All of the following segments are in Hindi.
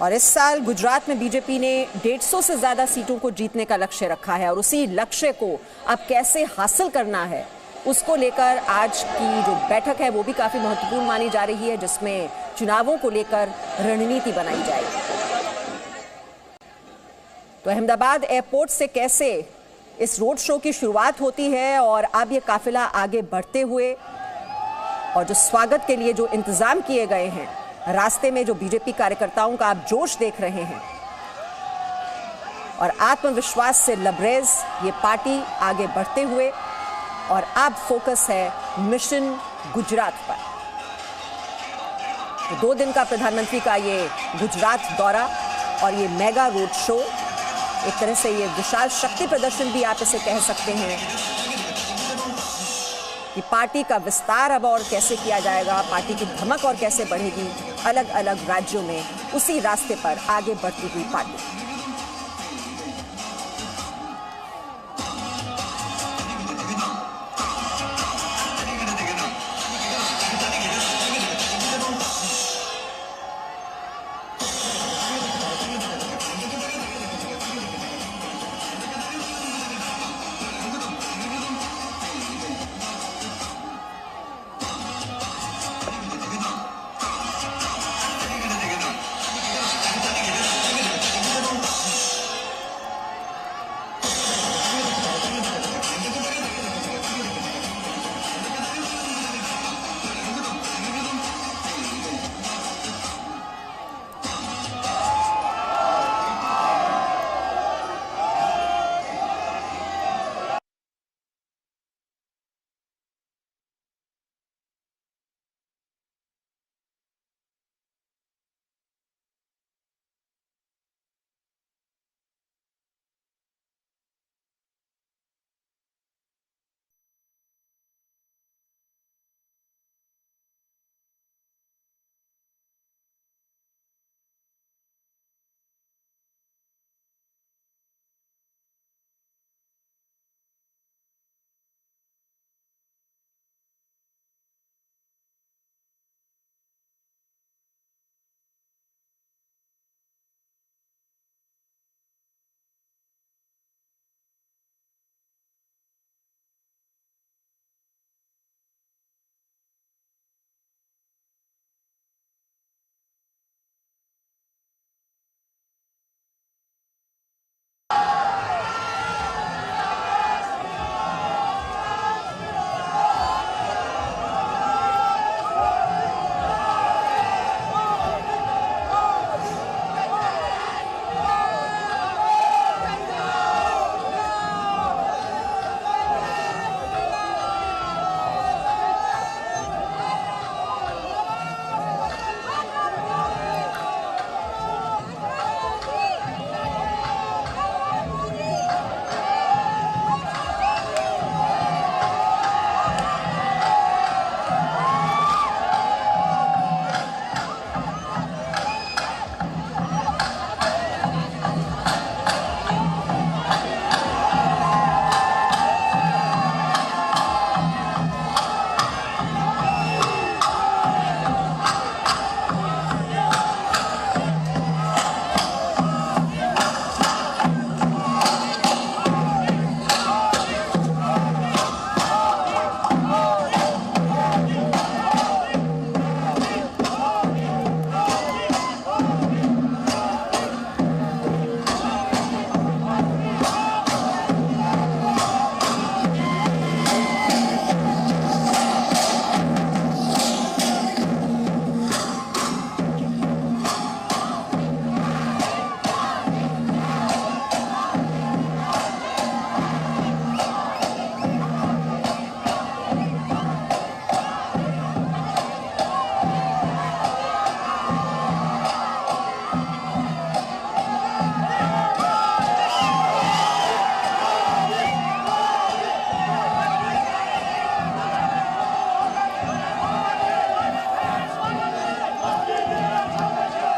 और इस साल गुजरात में बीजेपी ने 150 से ज्यादा सीटों को जीतने का लक्ष्य रखा है और उसी लक्ष्य को अब कैसे हासिल करना है उसको लेकर आज की जो बैठक है वो भी काफी महत्वपूर्ण मानी जा रही है, जिसमें चुनावों को लेकर रणनीति बनाई जाएगी। तो अहमदाबाद एयरपोर्ट से कैसे इस रोड शो की शुरुआत होती है और अब ये काफिला आगे बढ़ते हुए और जो स्वागत के लिए जो इंतजाम किए गए हैं, रास्ते में जो बीजेपी कार्यकर्ताओं का आप जोश देख रहे हैं और आत्मविश्वास से लबरेज ये पार्टी आगे बढ़ते हुए, और अब फोकस है मिशन गुजरात पर। तो 2 दिन का प्रधानमंत्री का ये गुजरात दौरा और ये मेगा रोड शो, एक तरह से ये विशाल शक्ति प्रदर्शन भी आप इसे कह सकते हैं कि पार्टी का विस्तार अब और कैसे किया जाएगा, पार्टी की धमक और कैसे बढ़ेगी अलग अलग राज्यों में, उसी रास्ते पर आगे बढ़ती हुई पार्टी।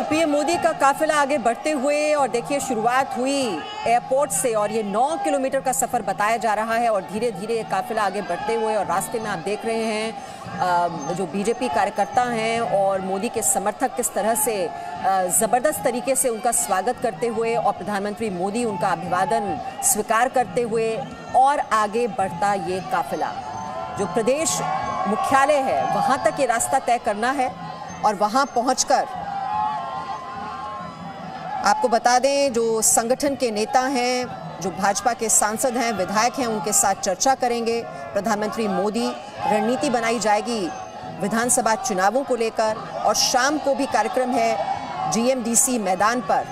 पीएम मोदी का काफिला आगे बढ़ते हुए और देखिए शुरुआत हुई एयरपोर्ट से और ये 9 किलोमीटर का सफर बताया जा रहा है और धीरे धीरे ये काफिला आगे बढ़ते हुए और रास्ते में आप देख रहे हैं जो बीजेपी कार्यकर्ता हैं और मोदी के समर्थक किस तरह से ज़बरदस्त तरीके से उनका स्वागत करते हुए और प्रधानमंत्री मोदी उनका अभिवादन स्वीकार करते हुए और आगे बढ़ता ये काफिला जो प्रदेश मुख्यालय है वहाँ तक ये रास्ता तय करना है। और वहाँ पहुँचकर आपको बता दें जो संगठन के नेता हैं, जो भाजपा के सांसद हैं, विधायक हैं, उनके साथ चर्चा करेंगे प्रधानमंत्री मोदी। रणनीति बनाई जाएगी विधानसभा चुनावों को लेकर और शाम को भी कार्यक्रम है जीएमडीसी मैदान पर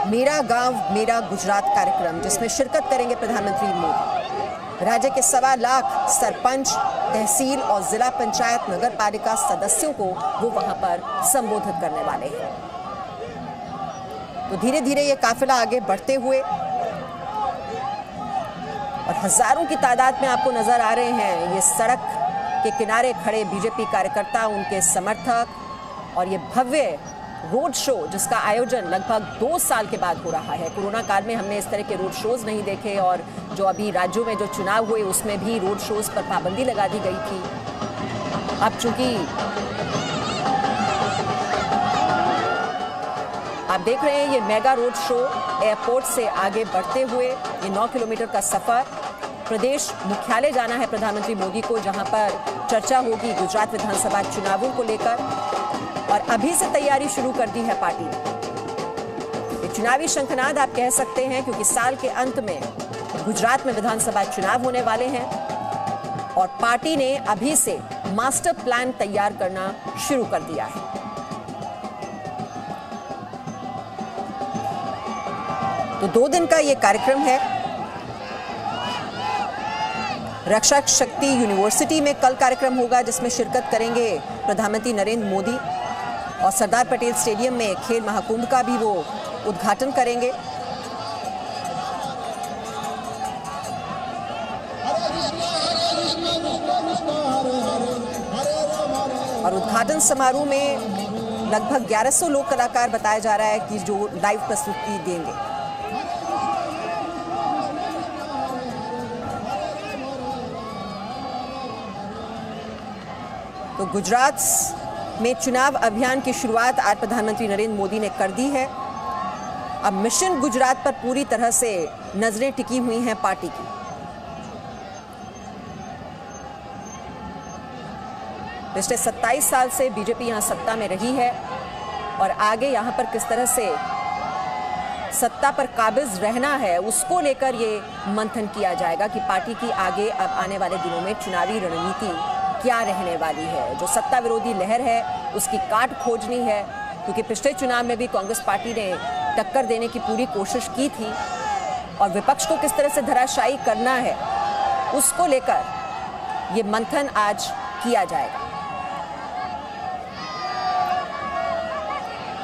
मेरा गांव मेरा गुजरात कार्यक्रम, जिसमें शिरकत करेंगे प्रधानमंत्री मोदी। राज्य के 1.25 लाख सरपंच, तहसील और जिला पंचायत नगर पालिका सदस्यों को वो वहां पर संबोधित करने वाले हैं। तो धीरे धीरे ये काफिला आगे बढ़ते हुए और हजारों की तादाद में आपको नजर आ रहे हैं ये सड़क के किनारे खड़े बीजेपी कार्यकर्ता, उनके समर्थक और ये भव्य रोड शो जिसका आयोजन लगभग 2 साल के बाद हो रहा है। कोरोना काल में हमने इस तरह के रोड शोज नहीं देखे और जो अभी राज्यों में जो चुनाव हुए उसमें भी रोड शोज पर पाबंदी लगा दी गई थी। अब चूंकि आप देख रहे हैं ये मेगा रोड शो एयरपोर्ट से आगे बढ़ते हुए ये 9 किलोमीटर का सफर प्रदेश मुख्यालय जाना है प्रधानमंत्री मोदी को, जहां पर चर्चा होगी गुजरात विधानसभा चुनावों को लेकर। और अभी से तैयारी शुरू कर दी है पार्टी ने। ये चुनावी शंखनाद आप कह सकते हैं क्योंकि साल के अंत में गुजरात में विधानसभा चुनाव होने वाले हैं और पार्टी ने अभी से मास्टर प्लान तैयार करना शुरू कर दिया है। तो 2 दिन का ये कार्यक्रम है। रक्षा शक्ति यूनिवर्सिटी में कल कार्यक्रम होगा जिसमें शिरकत करेंगे प्रधानमंत्री नरेंद्र मोदी और सरदार पटेल स्टेडियम में खेल महाकुंभ का भी वो उद्घाटन करेंगे। और उद्घाटन समारोह में लगभग 1100 लोक कलाकार बताया जा रहा है कि जो लाइव प्रस्तुति देंगे। तो गुजरात में चुनाव अभियान की शुरुआत आज प्रधानमंत्री नरेंद्र मोदी ने कर दी है। अब मिशन गुजरात पर पूरी तरह से नजरें टिकी हुई हैं पार्टी की। पिछले 27 साल से बीजेपी यहां सत्ता में रही है और आगे यहां पर किस तरह से सत्ता पर काबिज रहना है उसको लेकर ये मंथन किया जाएगा कि पार्टी की आगे अब आने वाले दिनों में चुनावी रणनीति क्या रहने वाली है। जो सत्ता विरोधी लहर है उसकी काट खोजनी है क्योंकि पिछले चुनाव में भी कांग्रेस पार्टी ने टक्कर देने की पूरी कोशिश की थी और विपक्ष को किस तरह से धराशायी करना है उसको लेकर ये मंथन आज किया जाएगा।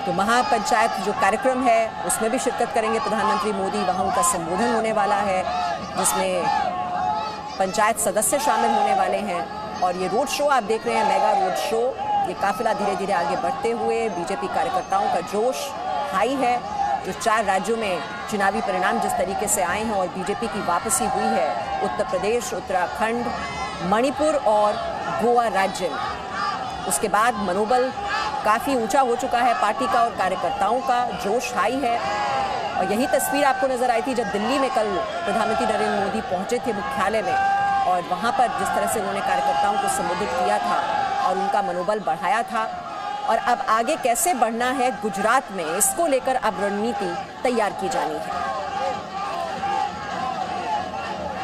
तो महापंचायत जो कार्यक्रम है उसमें भी शिरकत करेंगे प्रधानमंत्री मोदी। वहां उनका संबोधन होने वाला है जिसमें पंचायत सदस्य शामिल होने वाले हैं। और ये रोड शो आप देख रहे हैं, मेगा रोड शो, ये काफिला धीरे धीरे आगे बढ़ते हुए बीजेपी कार्यकर्ताओं का जोश हाई है। जो 4 राज्यों में चुनावी परिणाम जिस तरीके से आए हैं और बीजेपी की वापसी हुई है उत्तर प्रदेश, उत्तराखंड, मणिपुर और गोवा राज्य में, उसके बाद मनोबल काफ़ी ऊंचा हो चुका है पार्टी का और कार्यकर्ताओं का जोश हाई है। और यही तस्वीर आपको नजर आई थी जब दिल्ली में कल प्रधानमंत्री नरेंद्र मोदी पहुंचे थे मुख्यालय में और वहां पर जिस तरह से उन्होंने कार्यकर्ताओं को संबोधित किया था और उनका मनोबल बढ़ाया था। और अब आगे कैसे बढ़ना है गुजरात में, इसको लेकर अब रणनीति तैयार की जानी है।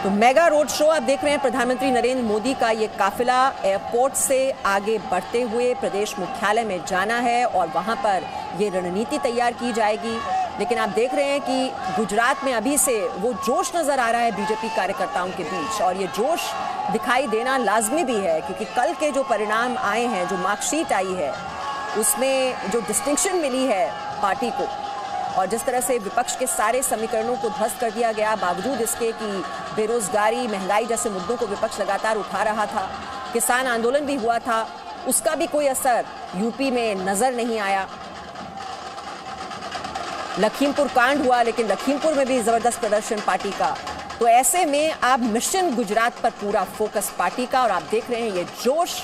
तो मेगा रोड शो आप देख रहे हैं प्रधानमंत्री नरेंद्र मोदी का ये काफिला एयरपोर्ट से आगे बढ़ते हुए प्रदेश मुख्यालय में जाना है और वहां पर ये रणनीति तैयार की जाएगी। लेकिन आप देख रहे हैं कि गुजरात में अभी से वो जोश नजर आ रहा है बीजेपी कार्यकर्ताओं के बीच और ये जोश दिखाई देना लाजमी भी है क्योंकि कल के जो परिणाम आए हैं, जो मार्कशीट आई है उसमें जो डिस्टिंक्शन मिली है पार्टी को और जिस तरह से विपक्ष के सारे समीकरणों को ध्वस्त कर दिया गया, बावजूद इसके कि बेरोजगारी, महंगाई जैसे मुद्दों को विपक्ष लगातार उठा रहा था, किसान आंदोलन भी हुआ था, उसका भी कोई असर यूपी में नजर नहीं आया। लखीमपुर कांड हुआ लेकिन लखीमपुर में भी जबरदस्त प्रदर्शन पार्टी का तो ऐसे में अब मिशन गुजरात पर पूरा फोकस पार्टी का, और आप देख रहे हैं ये जोश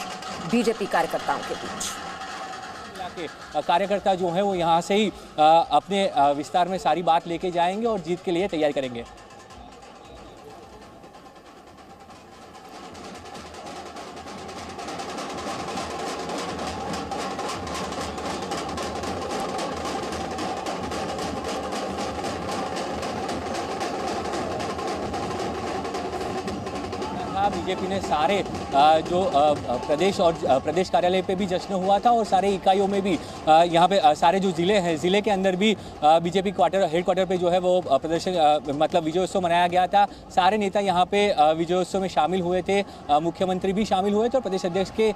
बीजेपी कार्यकर्ताओं के बीच। कार्यकर्ता जो है वो यहाँ से ही अपने विस्तार में सारी बात लेके जाएंगे और जीत के लिए तैयारी करेंगे। बीजेपी ने सारे जो प्रदेश और प्रदेश कार्यालय पे भी जश्न हुआ था और सारे इकाइयों में भी यहाँ पे सारे जो जिले हैं, जिले के अंदर भी बीजेपी हेडक्वार्टर पे जो है वो प्रदर्शन मतलब विजयोत्सव मनाया गया था। सारे नेता यहाँ पे विजयोत्सव में शामिल हुए थे, मुख्यमंत्री भी शामिल हुए थे और प्रदेश अध्यक्ष के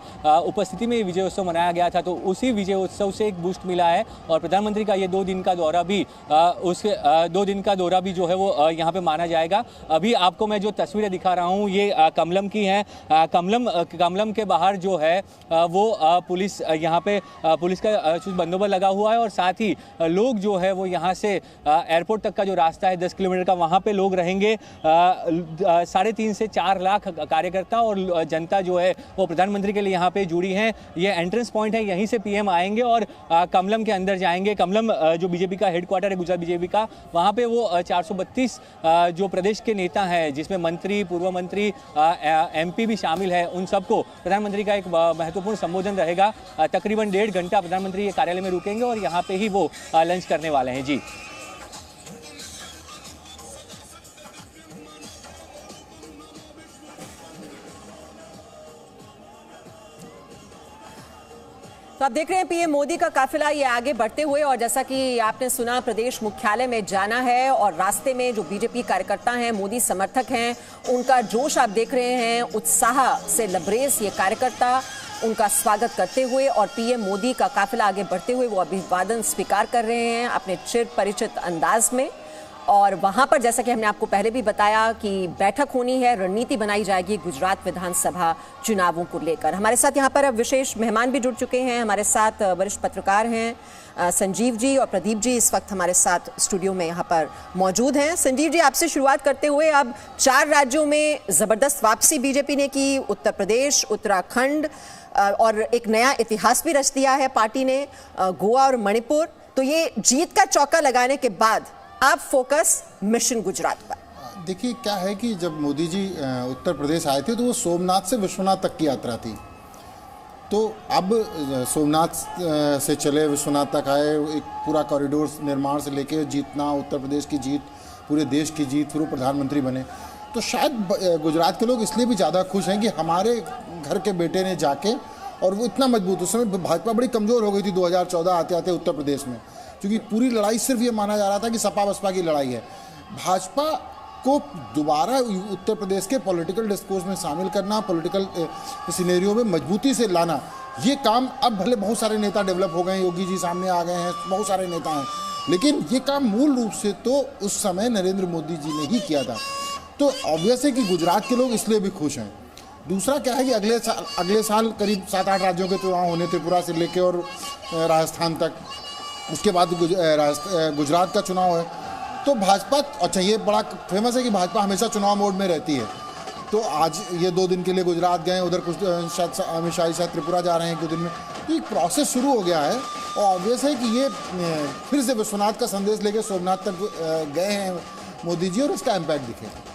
उपस्थिति में विजयोत्सव मनाया गया था। तो उसी विजयोत्सव से एक बूस्ट मिला है और प्रधानमंत्री का ये 2 दिन का दौरा भी उसके 2 दिन का दौरा भी जो है वो यहाँ पे माना जाएगा। अभी आपको मैं जो तस्वीरें दिखा रहा हूँ ये कमलम की हैं। कमलम के बाहर जो है वो पुलिस यहाँ पे पुलिस का बंदोबस्त लगा हुआ है और साथ ही लोग जो है वो यहाँ से एयरपोर्ट तक का जो रास्ता है 10 किलोमीटर का, वहाँ पे लोग रहेंगे। 3.5 से 4 लाख कार्यकर्ता और जनता जो है वो प्रधानमंत्री के लिए यहाँ पे जुड़ी हैं। ये एंट्रेंस पॉइंट है, यहीं से पीएम आएंगे और कमलम के अंदर जाएंगे। कमलम जो बीजेपी का हेडक्वार्टर है गुजरात बीजेपी का, वहाँ पे वो 432 जो प्रदेश के नेता हैं जिसमें मंत्री, पूर्व मंत्री, एमपी भी शामिल है, उन सबको प्रधानमंत्री का एक महत्वपूर्ण संबोधन रहेगा। तकरीबन 1.5 घंटा प्रधानमंत्री कार्यालय में रुकेंगे और यहाँ पे ही वो लंच करने वाले हैं। जी तो आप देख रहे हैं पीएम मोदी का काफिला ये आगे बढ़ते हुए, और जैसा कि आपने सुना प्रदेश मुख्यालय में जाना है और रास्ते में जो बीजेपी कार्यकर्ता हैं, मोदी समर्थक हैं, उनका जोश आप देख रहे हैं, उत्साह से लबरेज ये कार्यकर्ता उनका स्वागत करते हुए और पीएम मोदी का काफिला आगे बढ़ते हुए वो अभिवादन स्वीकार कर रहे हैं अपने चिर परिचित अंदाज में। और वहां पर जैसा कि हमने आपको पहले भी बताया कि बैठक होनी है, रणनीति बनाई जाएगी गुजरात विधानसभा चुनावों को लेकर। हमारे साथ यहां पर अब विशेष मेहमान भी जुड़ चुके हैं। हमारे साथ वरिष्ठ पत्रकार हैं संजीव जी और प्रदीप जी इस वक्त हमारे साथ स्टूडियो में यहाँ पर मौजूद हैं। संजीव जी, आपसे शुरुआत करते हुए, अब 4 राज्यों में जबरदस्त वापसी बीजेपी ने की, उत्तर प्रदेश, उत्तराखंड और एक नया इतिहास भी रच दिया है पार्टी ने, गोवा और मणिपुर। तो ये जीत का चौका लगाने के बाद आप फोकस मिशन गुजरात पर। देखिए क्या है कि जब मोदी जी उत्तर प्रदेश आए थे तो वो सोमनाथ से विश्वनाथ तक की यात्रा थी। तो अब सोमनाथ से चले विश्वनाथ तक आए, एक पूरा कॉरिडोर निर्माण से लेके जीतना, उत्तर प्रदेश की जीत, पूरे देश की जीत, फिर वो प्रधानमंत्री बने। तो शायद गुजरात के लोग इसलिए भी ज़्यादा खुश हैं कि हमारे घर के बेटे ने जाके, और वो इतना मजबूत, उस समय भाजपा बड़ी कमज़ोर हो गई थी 2014 आते आते उत्तर प्रदेश में, क्योंकि पूरी लड़ाई सिर्फ ये माना जा रहा था कि सपा बसपा की लड़ाई है। भाजपा को दोबारा उत्तर प्रदेश के पॉलिटिकल डिस्कोर्स में शामिल करना, पॉलिटिकल सिनेरियो में मजबूती से लाना, ये काम अब भले बहुत सारे नेता डेवलप हो गए हैं, योगी जी सामने आ गए हैं, बहुत सारे नेता हैं, लेकिन ये काम मूल रूप से तो उस समय नरेंद्र मोदी जी ने ही किया था। तो ऑब्वियस है कि गुजरात के लोग इसलिए भी खुश हैं। दूसरा क्या है कि अगले साल करीब 7-8 राज्यों के चुनाव होने, त्रिपुरा से लेके और राजस्थान तक, उसके बाद गुजरात का चुनाव है। तो भाजपा, अच्छा ये बड़ा फेमस है कि भाजपा हमेशा चुनाव मोड में रहती है। तो आज ये 2 दिन के लिए गुजरात गए, उधर कुछ शायद अमित शाह शायद त्रिपुरा जा रहे हैं 1-2 दिन में। तो एक प्रोसेस शुरू हो गया है और ऑब्वियस है कि ये फिर से विश्वनाथ का संदेश लेके सोमनाथ तक गए हैं मोदी जी और इसका इम्पैक्ट दिखेगा।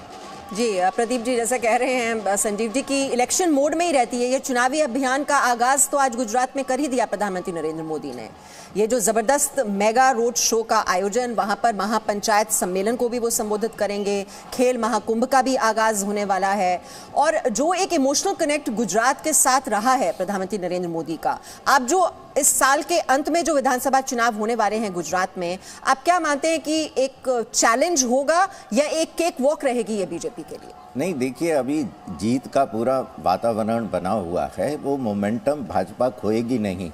जी प्रदीप जी, जैसा कह रहे हैं संजीव जी की इलेक्शन मोड में ही रहती है, ये चुनावी अभियान का आगाज तो आज गुजरात में कर ही दिया प्रधानमंत्री नरेंद्र मोदी ने। ये जो जबरदस्त मेगा रोड शो का आयोजन, वहां पर महापंचायत सम्मेलन को भी वो संबोधित करेंगे, खेल महाकुंभ का भी आगाज होने वाला है, और जो एक इमोशनल कनेक्ट गुजरात के साथ रहा है प्रधानमंत्री नरेंद्र मोदी का, आप जो इस साल के अंत में जो विधानसभा चुनाव होने वाले हैं गुजरात में, आप क्या मानते हैं कि एक चैलेंज होगा या एक केक वॉक रहेगी ये बीजेपी के लिए? नहीं, देखिए अभी जीत का पूरा वातावरण बना हुआ है, वो मोमेंटम भाजपा खोएगी नहीं।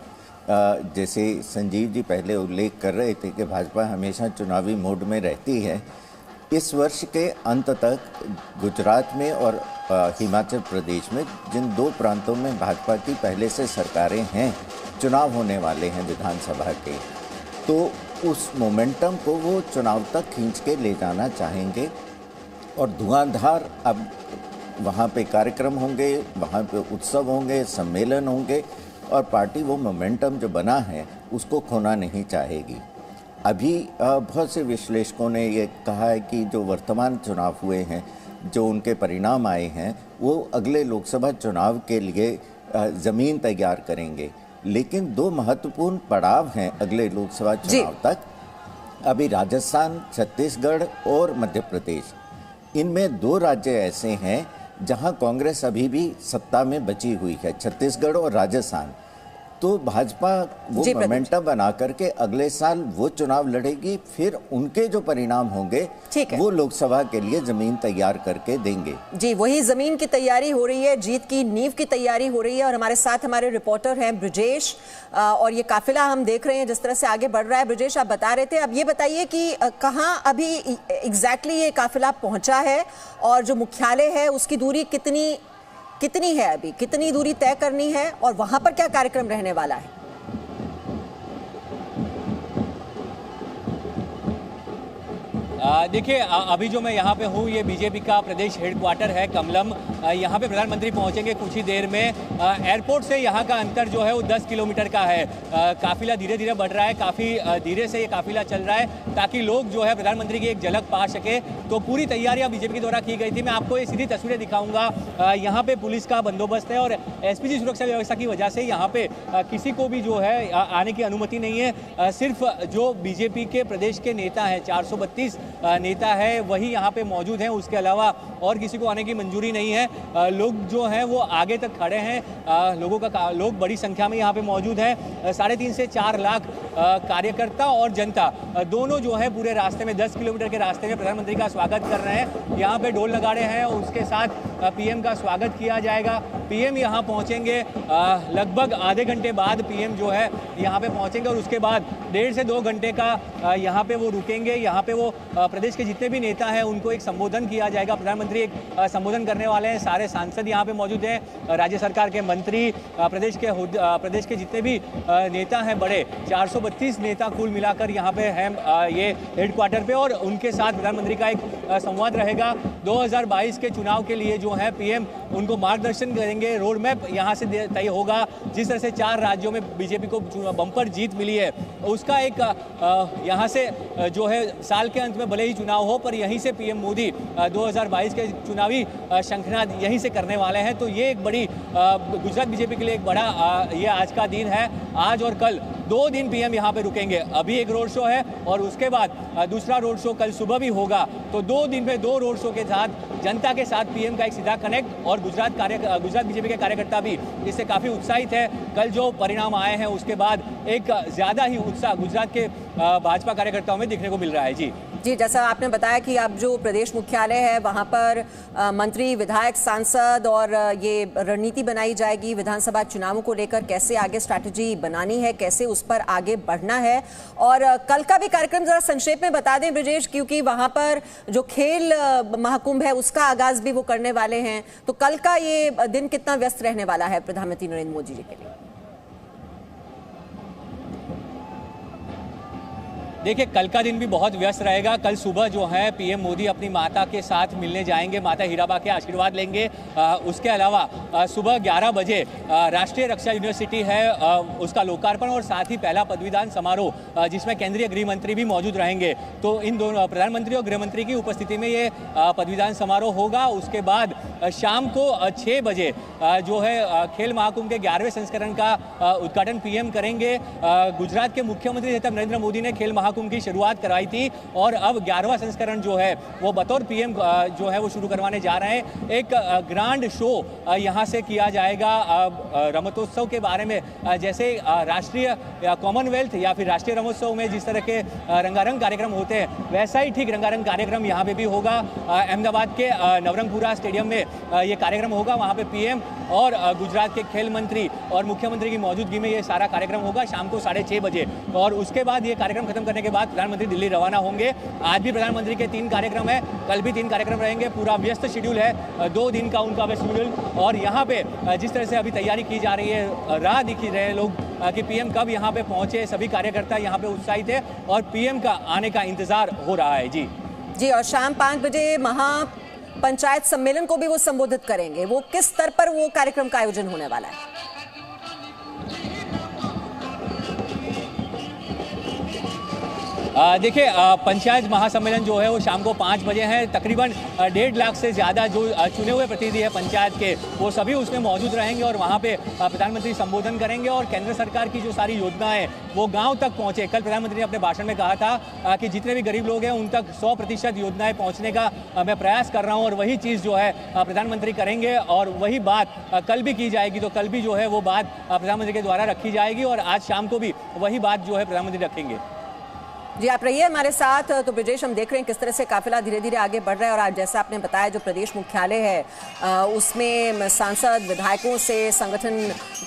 जैसे संजीव जी पहले उल्लेख कर रहे थे कि भाजपा हमेशा चुनावी मोड में रहती है। इस वर्ष के अंत तक गुजरात में और हिमाचल प्रदेश में, जिन 2 प्रांतों में भाजपा की पहले से सरकारें हैं, चुनाव होने वाले हैं विधानसभा के, तो उस मोमेंटम को वो चुनाव तक खींच के ले जाना चाहेंगे। और धुआंधार अब वहाँ पे कार्यक्रम होंगे, वहाँ पे उत्सव होंगे, सम्मेलन होंगे और पार्टी वो मोमेंटम जो बना है उसको खोना नहीं चाहेगी। अभी बहुत से विश्लेषकों ने ये कहा है कि जो वर्तमान चुनाव हुए हैं, जो उनके परिणाम आए हैं, वो अगले लोकसभा चुनाव के लिए ज़मीन तैयार करेंगे। लेकिन दो महत्वपूर्ण पड़ाव हैं अगले लोकसभा चुनाव तक, अभी राजस्थान, छत्तीसगढ़ और मध्य प्रदेश। इनमें दो राज्य ऐसे हैं जहां कांग्रेस अभी भी सत्ता में बची हुई है, छत्तीसगढ़ और राजस्थान। तो भाजपा वो मोमेंटम बना करके अगले साल वो चुनाव लड़ेगी, फिर उनके जो परिणाम होंगे वो लोकसभा के लिए जमीन तैयार करके देंगे। जी, वही जमीन की तैयारी हो रही है, जीत की नींव की तैयारी हो रही है। और हमारे साथ हमारे रिपोर्टर हैं ब्रजेश, और ये काफिला हम देख रहे हैं जिस तरह से आगे बढ़ रहा है। ब्रजेश, आप बता रहे थे, अब ये बताइए कि कहाँ अभी एग्जैक्टली ये काफिला पहुंचा है और जो मुख्यालय है उसकी दूरी कितनी है, अभी कितनी दूरी तय करनी है और वहां पर क्या कार्यक्रम रहने वाला है? देखिए, अभी जो मैं यहाँ पे हूँ, ये बीजेपी का प्रदेश हेडक्वार्टर है कमलम। यहाँ पे प्रधानमंत्री पहुँचेंगे कुछ ही देर में। एयरपोर्ट से यहाँ का अंतर जो है वो 10 किलोमीटर का है। काफिला धीरे धीरे बढ़ रहा है, काफ़ी धीरे से ये काफिला चल रहा है ताकि लोग जो है प्रधानमंत्री की एक झलक पा सके। तो पूरी तैयारियाँ बीजेपी के द्वारा की गई थी। मैं आपको ये सीधी तस्वीरें दिखाऊंगा। यहाँ पे पुलिस का बंदोबस्त है और एसपीजी सुरक्षा व्यवस्था की वजह से यहाँ पे किसी को भी जो है आने की अनुमति नहीं है। सिर्फ जो बीजेपी के प्रदेश के नेता हैं, 432 नेता है, वही यहाँ पे मौजूद हैं। उसके अलावा और किसी को आने की मंजूरी नहीं है। लोग जो हैं वो आगे तक खड़े हैं। लोग बड़ी संख्या में यहाँ पे मौजूद हैं। 3.5 से 4 लाख कार्यकर्ता और जनता दोनों जो है पूरे रास्ते में 10 किलोमीटर के रास्ते में प्रधानमंत्री का स्वागत कर रहे हैं। यहाँ पे ढोल नगाड़े हैं और उसके साथ पीएम का स्वागत किया जाएगा। पीएम यहाँ पहुँचेंगे लगभग आधे घंटे बाद पीएम जो है यहाँ पे पहुँचेंगे और उसके बाद 1.5 से 2 घंटे का यहाँ पे वो रुकेंगे। यहाँ पे वो प्रदेश के जितने भी नेता हैं उनको एक संबोधन किया जाएगा। प्रधानमंत्री एक संबोधन करने वाले हैं। सारे सांसद यहाँ पे मौजूद हैं, राज्य सरकार के मंत्री, प्रदेश के जितने भी नेता हैं बड़े, 432 नेता कुल मिलाकर यहाँ पे हैं ये हेडक्वार्टर पे। और उनके साथ प्रधानमंत्री का एक संवाद रहेगा। 2022 के चुनाव के लिए जो है पीएम उनको मार्गदर्शन करेंगे। रोड मैप यहाँ से तय होगा। जिस तरह से 4 राज्यों में बीजेपी को बम्पर जीत मिली है, उसका एक यहाँ से जो है साल के अंत में भले ही चुनाव हो, पर यहीं से पीएम मोदी 2022 के चुनावी शंखनाद यहीं से करने वाले हैं। तो ये एक बड़ी गुजरात बीजेपी के लिए एक बड़ा ये आज का दिन है। आज और कल 2 दिन पीएम यहाँ पे रुकेंगे। अभी एक रोड शो है और उसके बाद दूसरा रोड शो कल सुबह भी होगा। तो 2 दिन में 2 रोड शो के साथ जनता के साथ पीएम का एक सीधा कनेक्ट। और गुजरात बीजेपी के कार्यकर्ता भी इससे काफ़ी उत्साहित है। कल जो परिणाम आए हैं उसके बाद एक ज़्यादा ही उत्साह गुजरात के भाजपा कार्यकर्ताओं में दिखने को मिल रहा है। जी, जैसा आपने बताया कि अब जो प्रदेश मुख्यालय है वहाँ पर मंत्री, विधायक, सांसद और ये रणनीति बनाई जाएगी विधानसभा चुनावों को लेकर, कैसे आगे स्ट्रैटेजी बनानी है, कैसे उस पर आगे बढ़ना है। और कल का भी कार्यक्रम जरा संक्षेप में बता दें ब्रजेश, क्योंकि वहाँ पर जो खेल महाकुंभ है उसका आगाज भी वो करने वाले हैं। तो कल का ये दिन कितना व्यस्त रहने वाला है प्रधानमंत्री नरेंद्र मोदी जी के लिए? देखिए, कल का दिन भी बहुत व्यस्त रहेगा। कल सुबह जो है पीएम मोदी अपनी माता के साथ मिलने जाएंगे, माता हीराबा के आशीर्वाद लेंगे। उसके अलावा सुबह 11 बजे राष्ट्रीय रक्षा यूनिवर्सिटी है उसका लोकार्पण और साथ ही पहला पदवीदान समारोह जिसमें केंद्रीय गृह मंत्री भी मौजूद रहेंगे। तो इन दोनों प्रधानमंत्री और गृह मंत्री की उपस्थिति में ये पदवीदान समारोह होगा। उसके बाद शाम को 6 बजे जो है खेल महाकुंभ के 11वें संस्करण का उद्घाटन पीएम करेंगे। गुजरात के मुख्यमंत्री तब नरेंद्र मोदी ने खेल महाकुंभ की शुरुआत कराई थी और अब 11वां संस्करण जो है वो बतौर पीएम जो है वो शुरू करवाने जा रहे हैं। एक ग्रांड शो यहां से किया जाएगा रमतोत्सव के बारे में। जैसे राष्ट्रीय कॉमनवेल्थ या फिर राष्ट्रीय रमोत्सव में जिस तरह के रंगारंग कार्यक्रम होते हैं, वैसा ही ठीक रंगारंग कार्यक्रम यहाँ पे भी होगा। अहमदाबाद के नवरंगपुरा स्टेडियम में ये कार्यक्रम होगा। वहाँ पे पीएम और गुजरात के खेल मंत्री और मुख्यमंत्री की मौजूदगी में ये सारा कार्यक्रम होगा शाम को 6:30 बजे। और उसके बाद ये कार्यक्रम खत्म करने के बाद प्रधानमंत्री दिल्ली रवाना होंगे। आज भी प्रधानमंत्री के 3 कार्यक्रम है, कल भी 3 कार्यक्रम रहेंगे। पूरा व्यस्त शेड्यूल है, 2 दिन का उनका व्यस्त शेड्यूल। और यहाँ पे जिस तरह से अभी तैयारी की जा रही है, राह दिख रहे हैं लोग कि पीएम कब यहाँ पे पहुंचे। सभी कार्यकर्ता यहाँ पे उत्साहित है और पीएम का आने का इंतजार हो रहा है। जी, और शाम 5 बजे पंचायत सम्मेलन को भी वो संबोधित करेंगे। वो किस स्तर पर वो कार्यक्रम का आयोजन होने वाला है? देखिए, पंचायत महासम्मेलन जो है वो शाम को 5 बजे है। तकरीबन 1.5 लाख से ज़्यादा जो चुने हुए प्रतिनिधि है पंचायत के, वो सभी उसमें मौजूद रहेंगे और वहाँ पे प्रधानमंत्री संबोधन करेंगे और केंद्र सरकार की जो सारी योजनाएं वो गांव तक पहुँचे। कल प्रधानमंत्री ने अपने भाषण में कहा था कि जितने भी गरीब लोग हैं उन तक 100% योजनाएं पहुँचने का मैं प्रयास कर रहा हूँ और वही चीज़ जो है प्रधानमंत्री करेंगे और वही बात कल भी की जाएगी। तो कल भी जो है वो बात प्रधानमंत्री के द्वारा रखी जाएगी और आज शाम को भी वही बात जो है प्रधानमंत्री रखेंगे। जी, आप रहिए हमारे साथ। तो ब्रजेश, हम देख रहे हैं किस तरह से काफिला धीरे धीरे आगे बढ़ रहा है और आज जैसा आपने बताया जो प्रदेश मुख्यालय है उसमें सांसद, विधायकों से, संगठन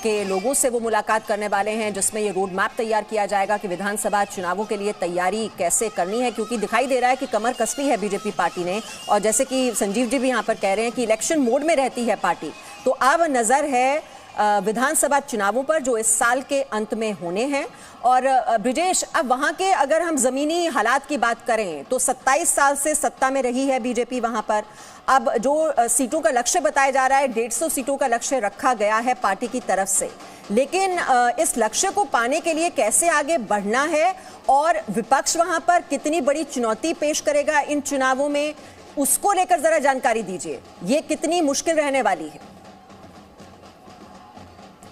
के लोगों से वो मुलाकात करने वाले हैं, जिसमें ये रोड मैप तैयार किया जाएगा कि विधानसभा चुनावों के लिए तैयारी कैसे करनी है, क्योंकि दिखाई दे रहा है कि कमर कस ली है बीजेपी पार्टी ने। और जैसे कि संजीव जी भी यहाँ पर कह रहे हैं कि इलेक्शन मोड में रहती है पार्टी। तो अब नजर है विधानसभा चुनावों पर जो इस साल के अंत में होने हैं। और ब्रजेश, अब वहां के अगर हम जमीनी हालात की बात करें तो 27 साल से सत्ता में रही है बीजेपी वहां पर। अब जो सीटों का लक्ष्य बताया जा रहा है, 150 सीटों का लक्ष्य रखा गया है पार्टी की तरफ से, लेकिन इस लक्ष्य को पाने के लिए कैसे आगे बढ़ना है और विपक्ष वहां पर कितनी बड़ी चुनौती पेश करेगा इन चुनावों में, उसको लेकर जरा जानकारी दीजिए। ये कितनी मुश्किल रहने वाली है?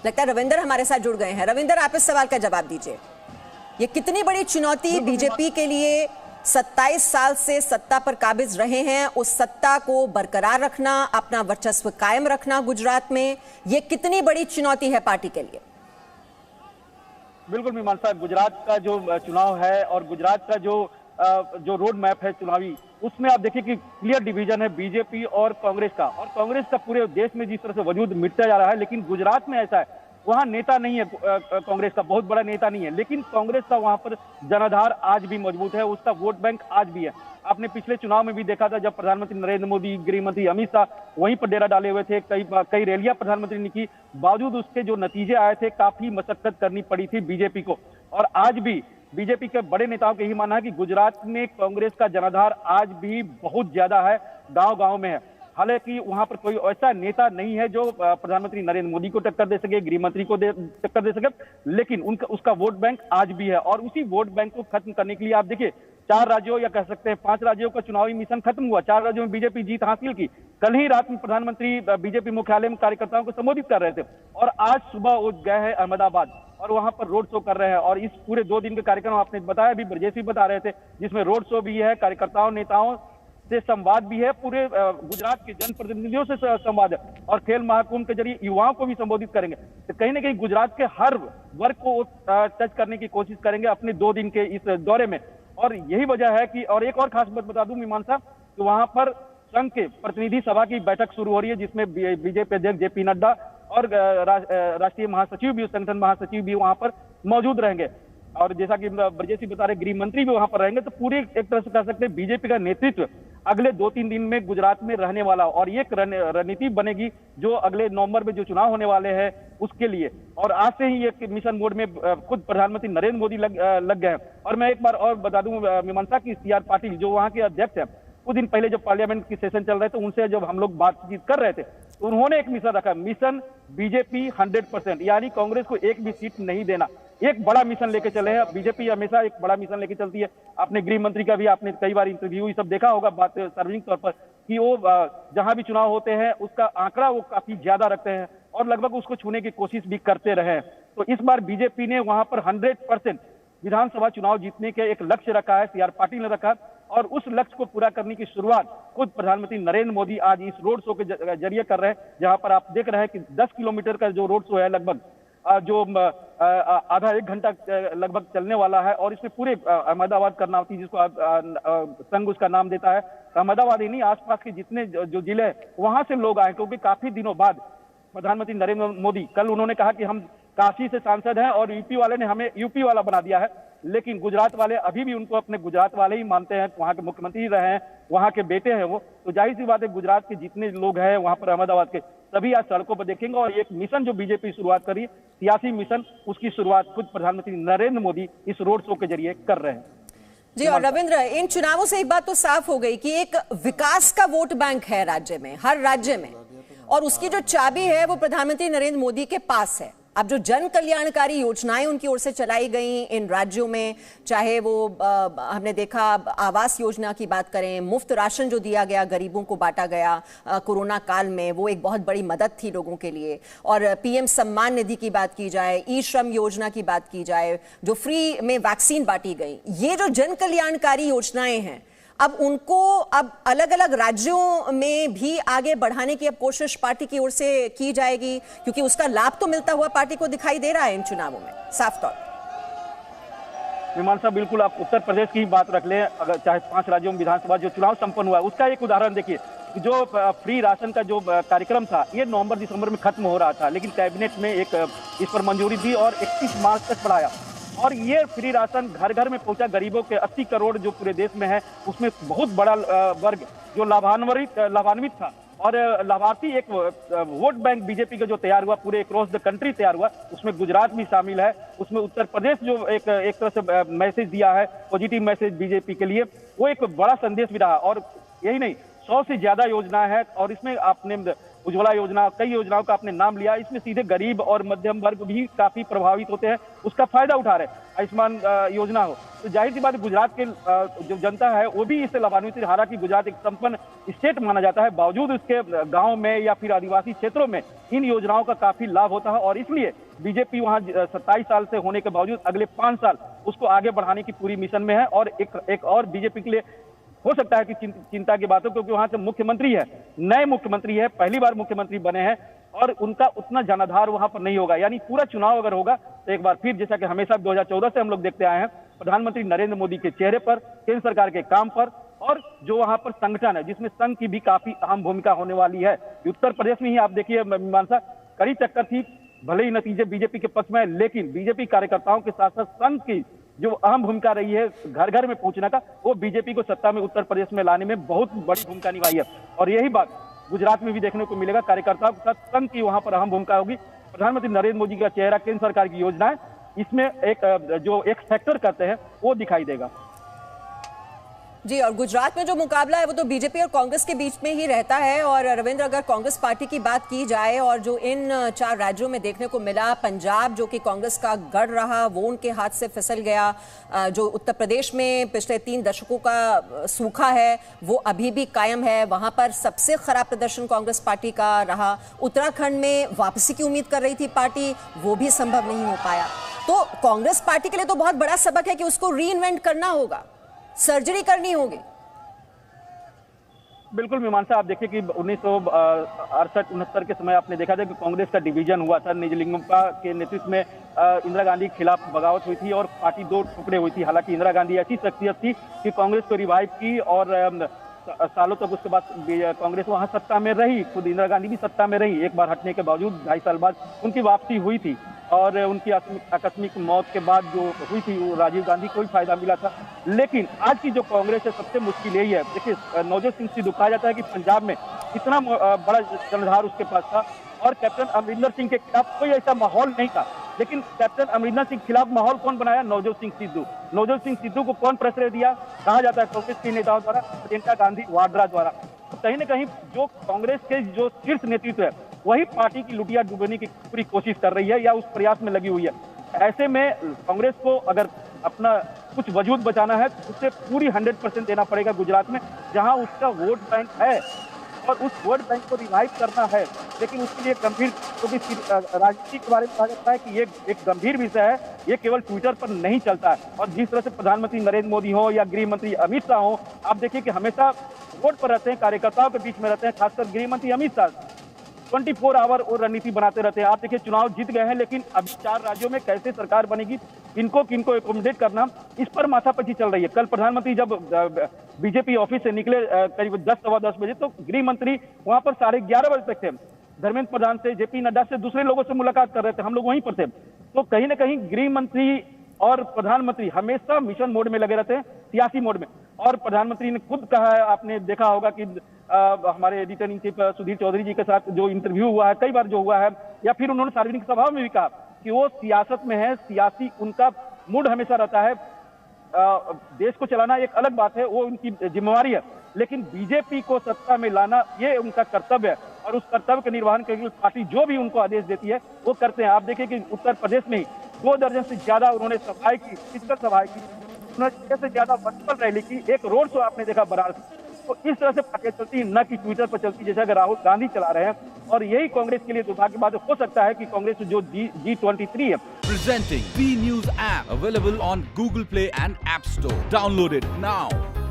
लगता है रविंदर हमारे साथ जुड़ गए हैं। रविंदर, आप इस सवाल का जवाब दीजिए। ये कितनी बड़ी चुनौती बीजेपी के लिए 27 साल से सत्ता पर काबिज रहे हैं, उस सत्ता को बरकरार रखना, अपना वर्चस्व कायम रखना गुजरात में, ये कितनी बड़ी चुनौती है पार्टी के लिए? बिल्कुल मीमांसा, गुजरात का जो चुनाव है और गुजरात का जो रोड मैप है चुनावी, उसमें आप देखिए कि क्लियर डिवीजन है बीजेपी और कांग्रेस का। और कांग्रेस का पूरे देश में जिस तरह से वजूद मिटता जा रहा है, लेकिन गुजरात में ऐसा है, वहां नेता नहीं है, कांग्रेस का बहुत बड़ा नेता नहीं है, लेकिन कांग्रेस का वहां पर जनाधार आज भी मजबूत है, उसका वोट बैंक आज भी है। आपने पिछले चुनाव में भी देखा था जब प्रधानमंत्री नरेंद्र मोदी, गृह मंत्री अमित शाह वहीं पर डेरा डाले हुए थे, कई रैलियां प्रधानमंत्री ने की, बावजूद उसके जो नतीजे आए थे काफी मशक्कत करनी पड़ी थी बीजेपी को। और आज भी बीजेपी के बड़े नेताओं का यही मानना है कि गुजरात में कांग्रेस का जनाधार आज भी बहुत ज्यादा है, गांव-गांव में है। हालांकि वहां पर कोई ऐसा नेता नहीं है जो प्रधानमंत्री नरेंद्र मोदी को टक्कर दे सके, गृह मंत्री को टक्कर दे सके, लेकिन उसका वोट बैंक आज भी है। और उसी वोट बैंक को खत्म करने के लिए आप देखिए 4 राज्यों या कह सकते हैं 5 राज्यों का चुनावी मिशन खत्म हुआ, 4 राज्यों में बीजेपी जीत हासिल की। कल ही रात में प्रधानमंत्री बीजेपी मुख्यालय में कार्यकर्ताओं को संबोधित कर रहे थे और आज सुबह वो गए हैं अहमदाबाद और वहां पर रोड शो कर रहे हैं। और इस पूरे 2 दिन के कार्यक्रम आपने बताया, अभी ब्रजेश भी बता रहे थे, जिसमें रोड शो भी है, कार्यकर्ताओं नेताओं से संवाद भी है, पूरे गुजरात के जनप्रतिनिधियों से संवाद है और खेल महाकुंभ के जरिए युवाओं को भी संबोधित करेंगे। तो कहीं ना कहीं गुजरात के हर वर्ग को टच करने की कोशिश करेंगे अपने 2 दिन के इस दौरे में। और यही वजह है कि, और एक और खास बात बता दूं मीमांसा, तो वहां पर संघ के प्रतिनिधि सभा की बैठक शुरू हो रही है, जिसमें बीजेपी अध्यक्ष जेपी नड्डा और राष्ट्रीय महासचिव भी, संगठन महासचिव भी वहां पर मौजूद रहेंगे। और जैसा कि ब्रजेश बता रहे, गृह मंत्री भी वहां पर रहेंगे। तो पूरी एक तरह से कह सकते हैं बीजेपी का नेतृत्व अगले 2-3 दिन में गुजरात में रहने वाला और ये रणनीति बनेगी जो अगले नवंबर में जो चुनाव होने वाले हैं उसके लिए। और आज से ही ये मिशन मोड में खुद प्रधानमंत्री नरेंद्र मोदी लग गए हैं। और मैं एक बार और बता दूं मीमांसा की, CR पाटिल जो वहां के अध्यक्ष हैं, कुछ दिन पहले जब पार्लियामेंट की सेशन चल रहे थे उनसे जब हम लोग बातचीत कर रहे थे तो उन्होंने एक मिशन रखा, मिशन बीजेपी 100%, यानी कांग्रेस को एक भी सीट नहीं देना। एक बड़ा मिशन लेके चले हैं। बीजेपी हमेशा एक बड़ा मिशन लेके चलती है। आपने गृह मंत्री का भी आपने कई बार इंटरव्यू ये सब देखा होगा, बात सार्वजनिक तौर पर, कि वो जहां भी चुनाव होते हैं उसका आंकड़ा वो काफी ज्यादा रखते हैं और लगभग उसको छूने की कोशिश भी करते रहे। तो इस बार बीजेपी ने वहां पर 100% विधानसभा चुनाव जीतने के एक लक्ष्य रखा है, CR पाटिल ने रखा, और उस लक्ष्य को पूरा करने की शुरुआत खुद प्रधानमंत्री नरेंद्र मोदी आज इस रोड शो के जरिए कर रहे हैं, जहां पर आप देख रहे हैं कि 10 किलोमीटर का जो रोड शो है, लगभग जो आधा 1 घंटा लगभग चलने वाला है। और इसमें पूरे अहमदाबाद, कर्नावती जिसको संघ उसका नाम देता है, अहमदाबाद ही नहीं आसपास के जितने जो जिले हैं वहां से लोग आए, क्योंकि काफी दिनों बाद प्रधानमंत्री नरेंद्र मोदी, कल उन्होंने कहा कि हम काशी से सांसद हैं और यूपी वाले ने हमें यूपी वाला बना दिया है, लेकिन गुजरात वाले अभी भी उनको अपने गुजरात वाले ही मानते हैं, वहां के मुख्यमंत्री रहे हैं, वहां के बेटे हैं वो। तो जाहिर सी बात है गुजरात के जितने लोग हैं वहां पर अहमदाबाद के, सभी आज सड़कों पर देखेंगे। और एक मिशन जो बीजेपी शुरुआत करी, सियासी मिशन, उसकी शुरुआत खुद प्रधानमंत्री नरेंद्र मोदी इस रोड शो के जरिए कर रहे हैं। जी। और रविंद्र, इन चुनावों से एक बात तो साफ हो गई कि एक विकास का वोट बैंक है राज्य में, हर राज्य में, और उसकी जो चाबी है वो प्रधानमंत्री नरेंद्र मोदी के पास है। अब जो जन कल्याणकारी योजनाएं उनकी ओर से चलाई गई इन राज्यों में, चाहे वो हमने देखा आवास योजना की बात करें, मुफ्त राशन जो दिया गया, गरीबों को बांटा गया कोरोना काल में, वो एक बहुत बड़ी मदद थी लोगों के लिए। और पीएम सम्मान निधि की बात की जाए, ई श्रम योजना की बात की जाए, जो फ्री में वैक्सीन बांटी गई, ये जो जन कल्याणकारी योजनाएं हैं, अब उनको अब अलग अलग राज्यों में भी आगे बढ़ाने की अब कोशिश पार्टी की ओर से की जाएगी, क्योंकि उसका लाभ तो मिलता हुआ पार्टी को दिखाई दे रहा है इन चुनावों में साफ तौर। विमान साहब, बिल्कुल आप उत्तर प्रदेश की बात रख लें, अगर चाहे 5 राज्यों में विधानसभा जो चुनाव संपन्न हुआ, उसका एक उदाहरण देखिए। जो फ्री राशन का जो कार्यक्रम था, ये नवंबर दिसंबर में खत्म हो रहा था, लेकिन कैबिनेट में एक इस पर मंजूरी दी और 31 मार्च तक बढ़ाया, और ये फ्री राशन घर घर में पहुंचा। गरीबों के 80 करोड़ जो पूरे देश में है, उसमें बहुत बड़ा वर्ग जो लाभान्वित था। और लाभार्थी एक वोट बैंक बीजेपी का जो तैयार हुआ, पूरे अक्रॉस द कंट्री तैयार हुआ, उसमें गुजरात भी शामिल है, उसमें उत्तर प्रदेश जो एक तरह से मैसेज दिया है, पॉजिटिव मैसेज बीजेपी के लिए, वो एक बड़ा संदेश भी रहा। और यही नहीं, 100 से ज्यादा योजना है, और इसमें आपने उज्ज्वला योजना, कई योजनाओं का आपने नाम लिया, इसमें सीधे गरीब और मध्यम वर्ग भी काफी प्रभावित होते हैं, उसका फायदा उठा रहे। आयुष्मान योजना हो, तो जाहिर सी बात है गुजरात के जो जनता है वो भी इससे लाभान्वित। हालांकि गुजरात एक संपन्न स्टेट माना जाता है, बावजूद उसके गांव में या फिर आदिवासी क्षेत्रों में इन योजनाओं का काफी लाभ होता है, और इसलिए बीजेपी वहां 27 साल से होने के बावजूद अगले 5 साल उसको आगे बढ़ाने की पूरी मिशन में है। और एक और बीजेपी के लिए हो सकता है कि चिंता की बात हो, क्योंकि वहां से मुख्यमंत्री है, नए मुख्यमंत्री है, पहली बार मुख्यमंत्री बने हैं, और उनका उतना जनाधार वहां पर नहीं होगा। यानी पूरा चुनाव अगर होगा तो एक बार फिर, जैसा कि हमेशा 2014 से हम लोग देखते आए हैं, प्रधानमंत्री नरेंद्र मोदी के चेहरे पर, केंद्र सरकार के काम पर, और जो वहां पर संगठन है जिसमें संघ की भी काफी अहम भूमिका होने वाली है। उत्तर प्रदेश में ही आप देखिए मीमांसा, कड़ी टक्कर थी, भले ही नतीजे बीजेपी के पक्ष में, लेकिन बीजेपी कार्यकर्ताओं के साथ साथ संघ की जो अहम भूमिका रही है घर घर में पहुंचने का, वो बीजेपी को सत्ता में उत्तर प्रदेश में लाने में बहुत बड़ी भूमिका निभाई है। और यही बात गुजरात में भी देखने को मिलेगा, कार्यकर्ताओं के साथ संघ की वहां पर अहम भूमिका होगी। प्रधानमंत्री नरेंद्र मोदी का चेहरा, केंद्र सरकार की योजनाएं, इसमें एक जो एक्स फैक्टर करते हैं वो दिखाई देगा। जी। और गुजरात में जो मुकाबला है वो तो बीजेपी और कांग्रेस के बीच में ही रहता है। और रविंद्र, अगर कांग्रेस पार्टी की बात की जाए, और जो इन 4 राज्यों में देखने को मिला, पंजाब जो कि कांग्रेस का गढ़ रहा, वो उनके हाथ से फिसल गया। जो उत्तर प्रदेश में पिछले 3 दशकों का सूखा है वो अभी भी कायम है, वहां पर सबसे खराब प्रदर्शन कांग्रेस पार्टी का रहा। उत्तराखंड में वापसी की उम्मीद कर रही थी पार्टी, वो भी संभव नहीं हो पाया। तो कांग्रेस पार्टी के लिए तो बहुत बड़ा सबक है कि उसको री इन्वेंट करना होगा, सर्जरी करनी होगी। बिल्कुल मीमांसा, आप देखिए कि 1968-69 के समय आपने देखा था कि कांग्रेस का डिवीजन हुआ था, निजलिंगप्पा के नेतृत्व में इंदिरा गांधी के खिलाफ बगावत हुई थी और पार्टी 2 टुकड़े हुई थी। हालांकि इंदिरा गांधी ऐसी शख्सियत थी कि कांग्रेस को रिवाइव की, और सालों तक उसके बाद कांग्रेस वहां सत्ता में रही, खुद इंदिरा गांधी भी सत्ता में रही। एक बार हटने के बावजूद 2.5 साल बाद उनकी वापसी हुई थी, और उनकी आकस्मिक मौत के बाद जो हुई थी वो राजीव गांधी को भी फायदा मिला था। लेकिन आज की जो कांग्रेस है, सबसे मुश्किल यही है। देखिए, नवजोत सिंह सिद्धू, कहा जाता है कि पंजाब में इतना बड़ा जनाधार उसके पास था, और कैप्टन अमरिंदर सिंह के खिलाफ कोई ऐसा माहौल नहीं था। लेकिन कैप्टन अमरिंदर सिंह के खिलाफ माहौल कौन बनाया? नवजोत सिंह सिद्धू। नवजोत सिंह सिद्धू को कौन प्रश्रय दिया? कहा जाता है कांग्रेस के नेताओं द्वारा, प्रियंका गांधी वाड्रा द्वारा। तो कहीं न कहीं जो कांग्रेस के जो शीर्ष नेतृत्व है, वही पार्टी की लुटिया डुबोने की पूरी कोशिश कर रही है, या उस प्रयास में लगी हुई है। ऐसे में कांग्रेस को अगर अपना कुछ वजूद बचाना है तो उसे पूरी 100% देना पड़ेगा गुजरात में, जहां उसका वोट बैंक है, और उस वोट बैंक को रिवाइव करना है। लेकिन उसके लिए गंभीर, क्योंकि राजनीति के बारे में कहा जाता है कि ये एक गंभीर विषय है, ये केवल ट्विटर पर नहीं चलता है। और जिस तरह से प्रधानमंत्री नरेंद्र मोदी हो या गृह मंत्री अमित शाह हो, आप देखिए कि हमेशा वोट पर रहते हैं, कार्यकर्ताओं के बीच में रहते हैं। खासकर गृह मंत्री अमित शाह 24 आवर और रणनीति बनाते रहते हैं। आप देखिए, चुनाव जीत गए हैं, लेकिन अभी 4 राज्यों में कैसे सरकार बनेगी, किनको एकोमोडेट करना, इस पर माथापच्ची चल रही है। कल प्रधानमंत्री जब बीजेपी ऑफिस से निकले करीब 10 सवा 10 बजे, तो गृह मंत्री वहां पर 11:30 बजे तक थे। धर्मेंद्र प्रधान से, जेपी नड्डा से, दूसरे लोगों से मुलाकात कर रहे थे, हम लोग वहीं पर थे। तो कहीं ना कहीं गृह मंत्री और प्रधानमंत्री हमेशा मिशन मोड में लगे रहते हैं, सियासी मोड में। और प्रधानमंत्री ने खुद कहा है, आपने देखा होगा कि हमारे editor in chief Sudhir Chaudhary ji के साथ जो इंटरव्यू हुआ है, कई बार जो हुआ है, या फिर उन्होंने सार्वजनिक सभा में भी कहा कि वो सियासत में है, सियासी उनका मूड हमेशा रहता है देश को चलाना एक अलग बात है, वो उनकी जिम्मेवारी है, लेकिन बीजेपी को सत्ता में लाना ये उनका कर्तव्य है और उस कर्तव्य के निर्वहन के लिए पार्टी जो भी उनको आदेश देती है वो करते हैं। आप देखिए कि उत्तर प्रदेश में ही 2 दर्जन से ज्यादा उन्होंने सभाएं की, फिजिकल सभाएं की, उन्होंने 6 से ज्यादा वर्चुअल रैली की, एक रोड शो आपने देखा वाराणसी। तो इस तरह से पार्टियां चलती, न कि ट्विटर पर चलती जैसा राहुल गांधी चला रहे हैं। और यही कांग्रेस के लिए दुर्भाग्य की बात हो सकता है कि कांग्रेस जो G23 है। Presenting B News app available on Google Play and App Store. Download it now.